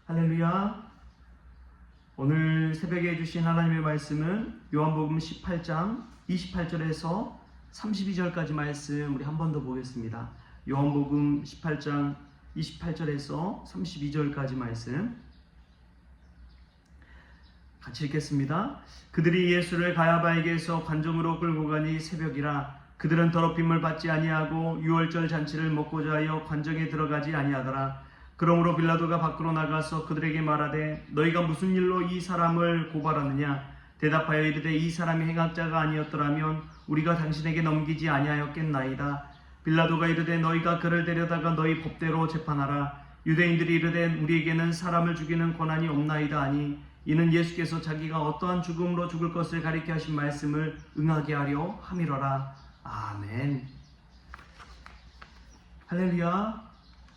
할렐루야. 오늘 새벽에 주신 하나님의 말씀은 요한복음 18장 28절에서 32절까지 말씀 우리 한 번 더 보겠습니다. 요한복음 18장 28절에서 32절까지 말씀 같이 읽겠습니다. 그들이 예수를 가야바에게서 관정으로 끌고 가니 새벽이라. 그들은 더럽힘을 받지 아니하고 유월절 잔치를 먹고자 하여 관정에 들어가지 아니하더라. 그러므로 빌라도가 밖으로 나가서 그들에게 말하되 너희가 무슨 일로 이 사람을 고발하느냐? 대답하여 이르되 이 사람이 행악자가 아니었더라면 우리가 당신에게 넘기지 아니하였겠나이다. 빌라도가 이르되 너희가 그를 데려다가 너희 법대로 재판하라. 유대인들이 이르되 우리에게는 사람을 죽이는 권한이 없나이다 하니 이는 예수께서 자기가 어떠한 죽음으로 죽을 것을 가리켜 하신 말씀을 응하게 하려 함이로라. 아멘. 할렐루야.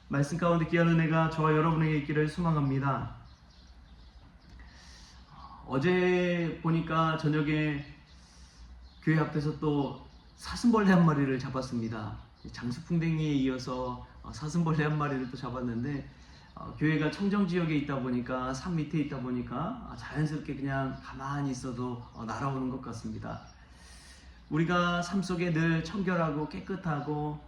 말씀 가운데 귀한 은혜가 저와 여러분에게 있기를 소망합니다. 어제 보니까 저녁에 교회 앞에서 또 사슴벌레 한 마리를 잡았습니다. 장수풍뎅이에 이어서 사슴벌레 한 마리를 또 잡았는데 교회가 청정지역에 있다 보니까 산 밑에 있다 보니까 자연스럽게 그냥 가만히 있어도 날아오는 것 같습니다. 우리가 삶 속에 늘 청결하고 깨끗하고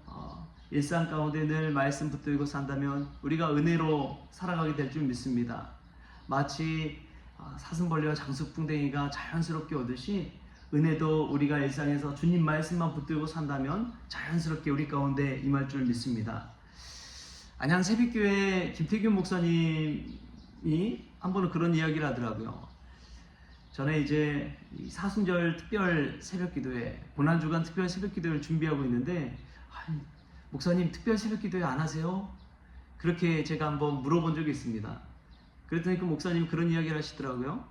일상 가운데 늘 말씀 붙들고 산다면 우리가 은혜로 살아가게 될 줄 믿습니다. 마치 사슴벌레와 장수풍뎅이가 자연스럽게 오듯이 은혜도 우리가 일상에서 주님 말씀만 붙들고 산다면 자연스럽게 우리 가운데 임할 줄 믿습니다. 안양 새벽교회 김태균 목사님이 한 번은 그런 이야기를 하더라고요. 전에 이제 사순절 특별 새벽기도회, 고난주간 특별 새벽기도회를 준비하고 있는데 목사님 특별 새벽기도회 안 하세요? 그렇게 제가 한번 물어본 적이 있습니다. 그랬더니 그 목사님이 그런 이야기를 하시더라고요.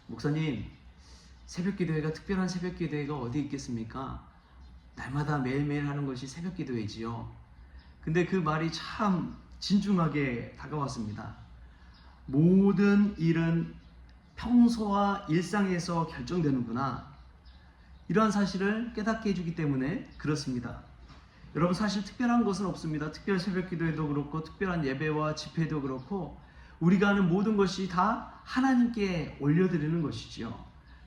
목사님, 새벽기도회가 특별한 새벽기도회가 어디 있겠습니까? 날마다 매일매일 하는 것이 새벽기도회지요. 근데 그 말이 참 진중하게 다가왔습니다. 모든 일은 평소와 일상에서 결정되는구나. 이러한 사실을 깨닫게 해주기 때문에 그렇습니다. 여러분, 사실 특별한 것은 없습니다. 특별 새벽기도회도 그렇고 특별한 예배와 집회도 그렇고 우리가 하는 모든 것이 다 하나님께 올려드리는 것이지요.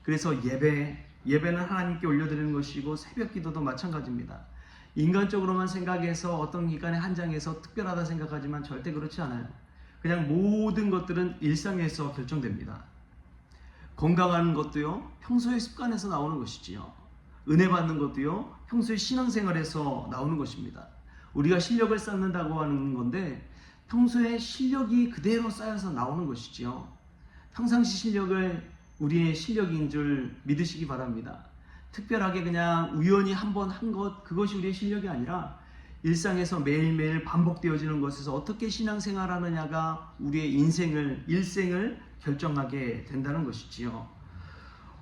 그래서 예배는 하나님께 올려드리는 것이고 새벽기도도 마찬가지입니다. 인간적으로만 생각해서 어떤 기간에 한 장에서 특별하다 생각하지만 절대 그렇지 않아요. 그냥 모든 것들은 일상에서 결정됩니다. 건강한 것도요, 평소의 습관에서 나오는 것이지요. 은혜 받는 것도요, 평소의 신앙생활에서 나오는 것입니다. 우리가 실력을 쌓는다고 하는 건데 평소에 실력이 그대로 쌓여서 나오는 것이지요. 평상시 실력을 우리의 실력인 줄 믿으시기 바랍니다. 특별하게 그냥 우연히 한번 한 것, 그것이 우리의 실력이 아니라 일상에서 매일매일 반복되어지는 것에서 어떻게 신앙생활하느냐가 우리의 일생을 결정하게 된다는 것이지요.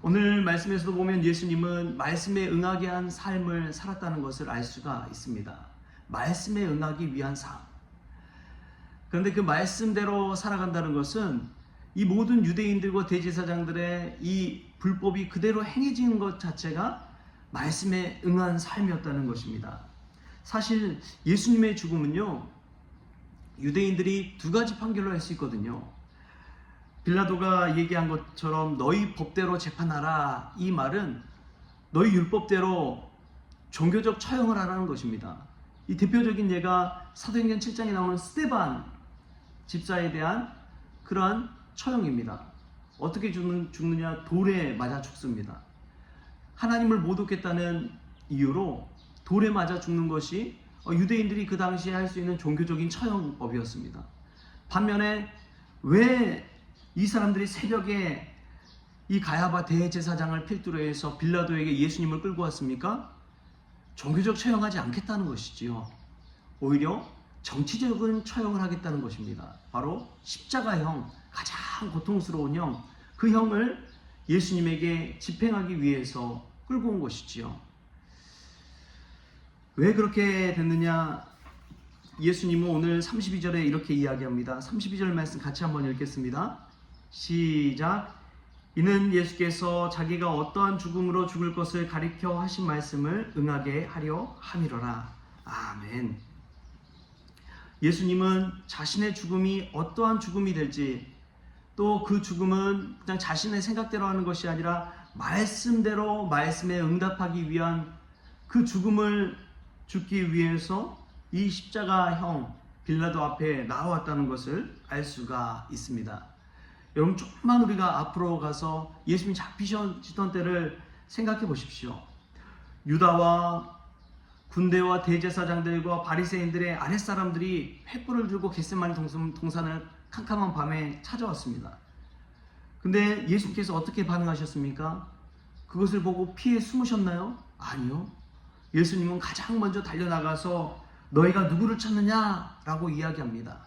오늘 말씀에서도 보면 예수님은 말씀에 응하게 한 삶을 살았다는 것을 알 수가 있습니다. 말씀에 응하기 위한 삶. 그런데 그 말씀대로 살아간다는 것은 이 모든 유대인들과 대제사장들의 이 불법이 그대로 행해지는 것 자체가 말씀에 응한 삶이었다는 것입니다. 사실 예수님의 죽음은요, 유대인들이 두 가지 판결로 할 수 있거든요. 빌라도가 얘기한 것처럼 너희 법대로 재판하라, 이 말은 너희 율법대로 종교적 처형을 하라는 것입니다. 이 대표적인 예가 사도행전 7장에 나오는 스데반 집사에 대한 그러한 처형입니다. 어떻게 죽느냐? 돌에 맞아 죽습니다. 하나님을 모독했다는 이유로 돌에 맞아 죽는 것이 유대인들이 그 당시에 할 수 있는 종교적인 처형법이었습니다. 반면에 왜 이 사람들이 새벽에 이 가야바 대제사장을 필두로 해서 빌라도에게 예수님을 끌고 왔습니까? 종교적 처형하지 않겠다는 것이지요. 오히려 정치적인 처형을 하겠다는 것입니다. 바로 십자가형, 가장 고통스러운 형, 그 형을 예수님에게 집행하기 위해서 끌고 온 것이지요. 왜 그렇게 됐느냐? 예수님은 오늘 32절에 이렇게 이야기합니다. 32절 말씀 같이 한번 읽겠습니다. 시작. 이는 예수께서 자기가 어떠한 죽음으로 죽을 것을 가리켜 하신 말씀을 응하게 하려 함이로라. 아멘. 예수님은 자신의 죽음이 어떠한 죽음이 될지, 또 그 죽음은 그냥 자신의 생각대로 하는 것이 아니라 말씀대로 말씀에 응답하기 위한 그 죽음을 죽기 위해서 이 십자가형 빌라도 앞에 나왔다는 것을 알 수가 있습니다. 여러분, 조금만 우리가 앞으로 가서 예수님이 잡히시던 때를 생각해 보십시오. 유다와 군대와 대제사장들과 바리새인들의 아랫사람들이 횃불을 들고 겟세마네 동산을 캄캄한 밤에 찾아왔습니다. 근데 예수님께서 어떻게 반응하셨습니까? 그것을 보고 피해 숨으셨나요? 아니요. 예수님은 가장 먼저 달려나가서 너희가 누구를 찾느냐? 라고 이야기합니다.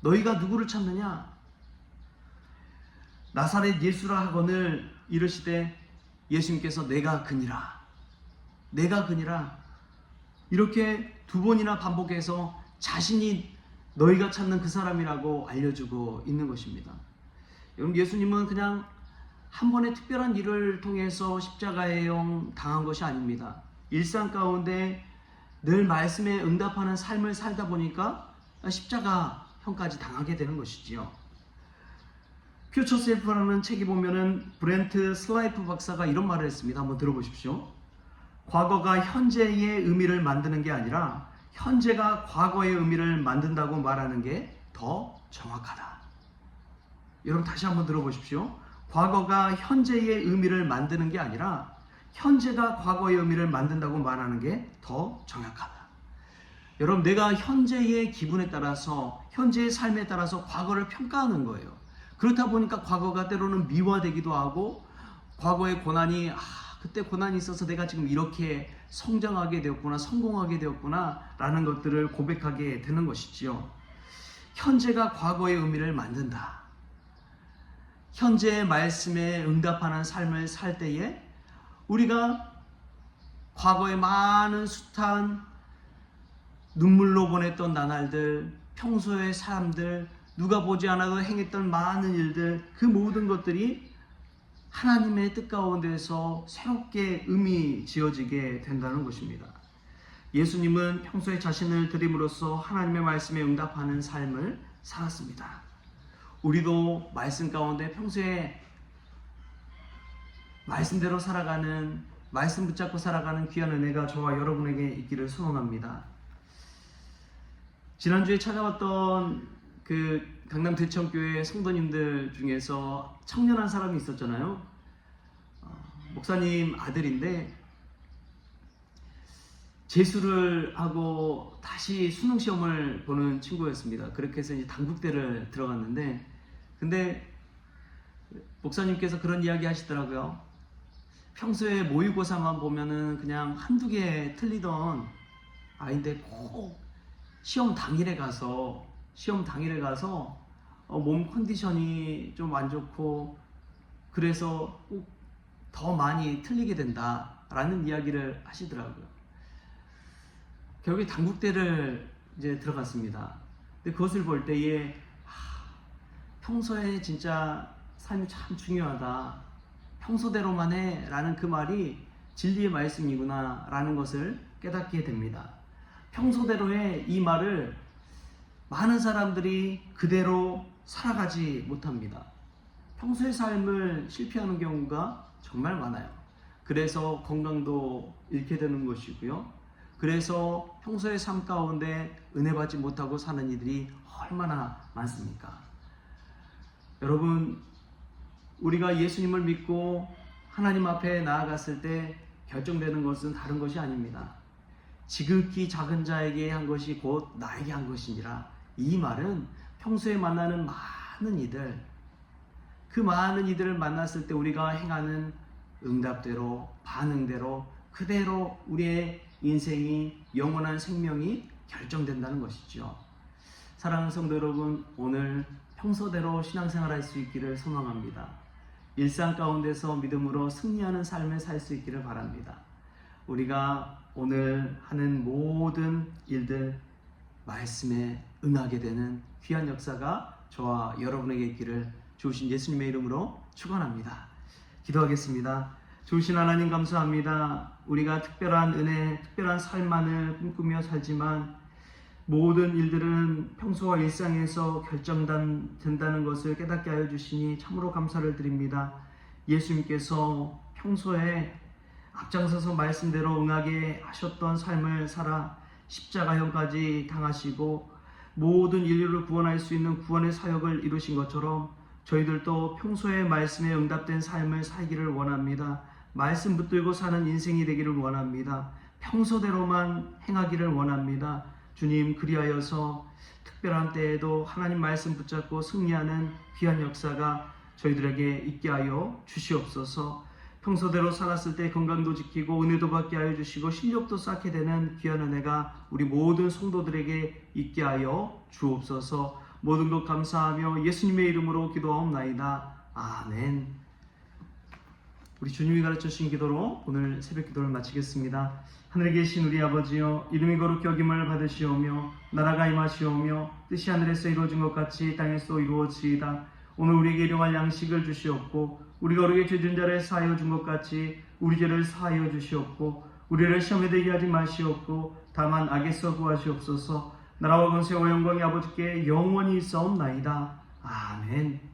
너희가 누구를 찾느냐? 나사렛 예수라 하거늘 이르시되 예수님께서 내가 그니라. 내가 그니라. 이렇게 두 번이나 반복해서 자신이 너희가 찾는 그 사람이라고 알려주고 있는 것입니다. 여러분, 예수님은 그냥 한 번의 특별한 일을 통해서 십자가형 당한 것이 아닙니다. 일상 가운데 늘 말씀에 응답하는 삶을 살다 보니까 십자가형까지 당하게 되는 것이지요. 퓨처 셀프라는 책에 보면은 브렌트 슬라이프 박사가 이런 말을 했습니다. 한번 들어보십시오. 과거가 현재의 의미를 만드는 게 아니라 현재가 과거의 의미를 만든다고 말하는 게 더 정확하다. 여러분, 다시 한번 들어보십시오. 과거가 현재의 의미를 만드는 게 아니라 현재가 과거의 의미를 만든다고 말하는 게 더 정확하다. 여러분, 내가 현재의 기분에 따라서, 현재의 삶에 따라서 과거를 평가하는 거예요. 그렇다 보니까 과거가 때로는 미화되기도 하고, 과거의 고난이 그때 고난이 있어서 내가 지금 이렇게 성장하게 되었구나, 성공하게 되었구나 라는 것들을 고백하게 되는 것이지요. 현재가 과거의 의미를 만든다. 현재의 말씀에 응답하는 삶을 살 때에 우리가 과거의 많은 숱한 눈물로 보냈던 나날들, 평소의 사람들, 누가 보지 않아도 행했던 많은 일들, 그 모든 것들이 하나님의 뜻 가운데서 새롭게 의미 지어지게 된다는 것입니다. 예수님은 평소에 자신을 드림으로써 하나님의 말씀에 응답하는 삶을 살았습니다. 우리도 말씀 가운데 평소에 말씀대로 살아가는, 말씀 붙잡고 살아가는 귀한 은혜가 저와 여러분에게 있기를 소원합니다. 지난주에 찾아왔던 그 강남 대청교회 성도님들 중에서 청년한 사람이 있었잖아요. 목사님 아들인데 재수를 하고 다시 수능 시험을 보는 친구였습니다. 그렇게 해서 이제 단국대를 들어갔는데, 근데 목사님께서 그런 이야기 하시더라고요. 평소에 모의고사만 보면은 그냥 한두 개 틀리던 아이인데 꼭 시험 당일에 가서 몸 컨디션이 좀 안 좋고 그래서 꼭 더 많이 틀리게 된다라는 이야기를 하시더라고요. 결국에 단국대를 이제 들어갔습니다. 근데 그것을 볼 때에 평소에 진짜 삶이 참 중요하다. 평소대로만 해 라는 그 말이 진리의 말씀이구나 라는 것을 깨닫게 됩니다. 평소대로 해, 이 말을 많은 사람들이 그대로 살아가지 못합니다. 평소의 삶을 실패하는 경우가 정말 많아요. 그래서 건강도 잃게 되는 것이고요. 그래서 평소의 삶 가운데 은혜 받지 못하고 사는 이들이 얼마나 많습니까? 여러분, 우리가 예수님을 믿고 하나님 앞에 나아갔을 때 결정되는 것은 다른 것이 아닙니다. 지극히 작은 자에게 한 것이 곧 나에게 한 것이니라. 이 말은 평소에 만나는 많은 이들, 그 많은 이들을 만났을 때 우리가 행하는 응답대로, 반응대로, 그대로 우리의 인생이, 영원한 생명이 결정된다는 것이죠. 사랑하는 성도 여러분, 오늘 평소대로 신앙생활할 수 있기를 소망합니다. 일상 가운데서 믿음으로 승리하는 삶을 살 수 있기를 바랍니다. 우리가 오늘 하는 모든 일들 말씀에 응하게 되는 귀한 역사가 저와 여러분에게 있기를 주신 예수님의 이름으로 축원합니다. 기도하겠습니다. 주신 하나님 감사합니다. 우리가 특별한 은혜, 특별한 삶만을 꿈꾸며 살지만 모든 일들은 평소와 일상에서 결정된다는 것을 깨닫게 하여 주시니 참으로 감사를 드립니다. 예수님께서 평소에 앞장서서 말씀대로 응하게 하셨던 삶을 살아 십자가형까지 당하시고 모든 인류를 구원할 수 있는 구원의 사역을 이루신 것처럼 저희들도 평소에 말씀에 응답된 삶을 살기를 원합니다. 말씀 붙들고 사는 인생이 되기를 원합니다. 평소대로만 행하기를 원합니다. 주님, 그리하여서 특별한 때에도 하나님 말씀 붙잡고 승리하는 귀한 역사가 저희들에게 있게 하여 주시옵소서. 평소대로 살았을 때 건강도 지키고 은혜도 받게 하여 주시고 실력도 쌓게 되는 귀한 은혜가 우리 모든 성도들에게 있게 하여 주옵소서. 모든 것 감사하며 예수님의 이름으로 기도하옵나이다. 아멘. 우리 주님이 가르쳐 주신 기도로 오늘 새벽 기도를 마치겠습니다. 하늘에 계신 우리 아버지여, 이름이 거룩히 여김을 받으시오며 나라가 임하시오며 뜻이 하늘에서 이루어진 것 같이 땅에서 이루어지이다. 오늘 우리에게 일용할 양식을 주시옵고 우리가 우리에게 죄진 자를 사하여 준 것 같이 우리 죄를 사하여 주시옵고 우리를 시험에 들게 하지 마시옵고 다만 악에서 구하시옵소서. 나라와 권세와 영광이 아버지께 영원히 있사옵나이다. 아멘.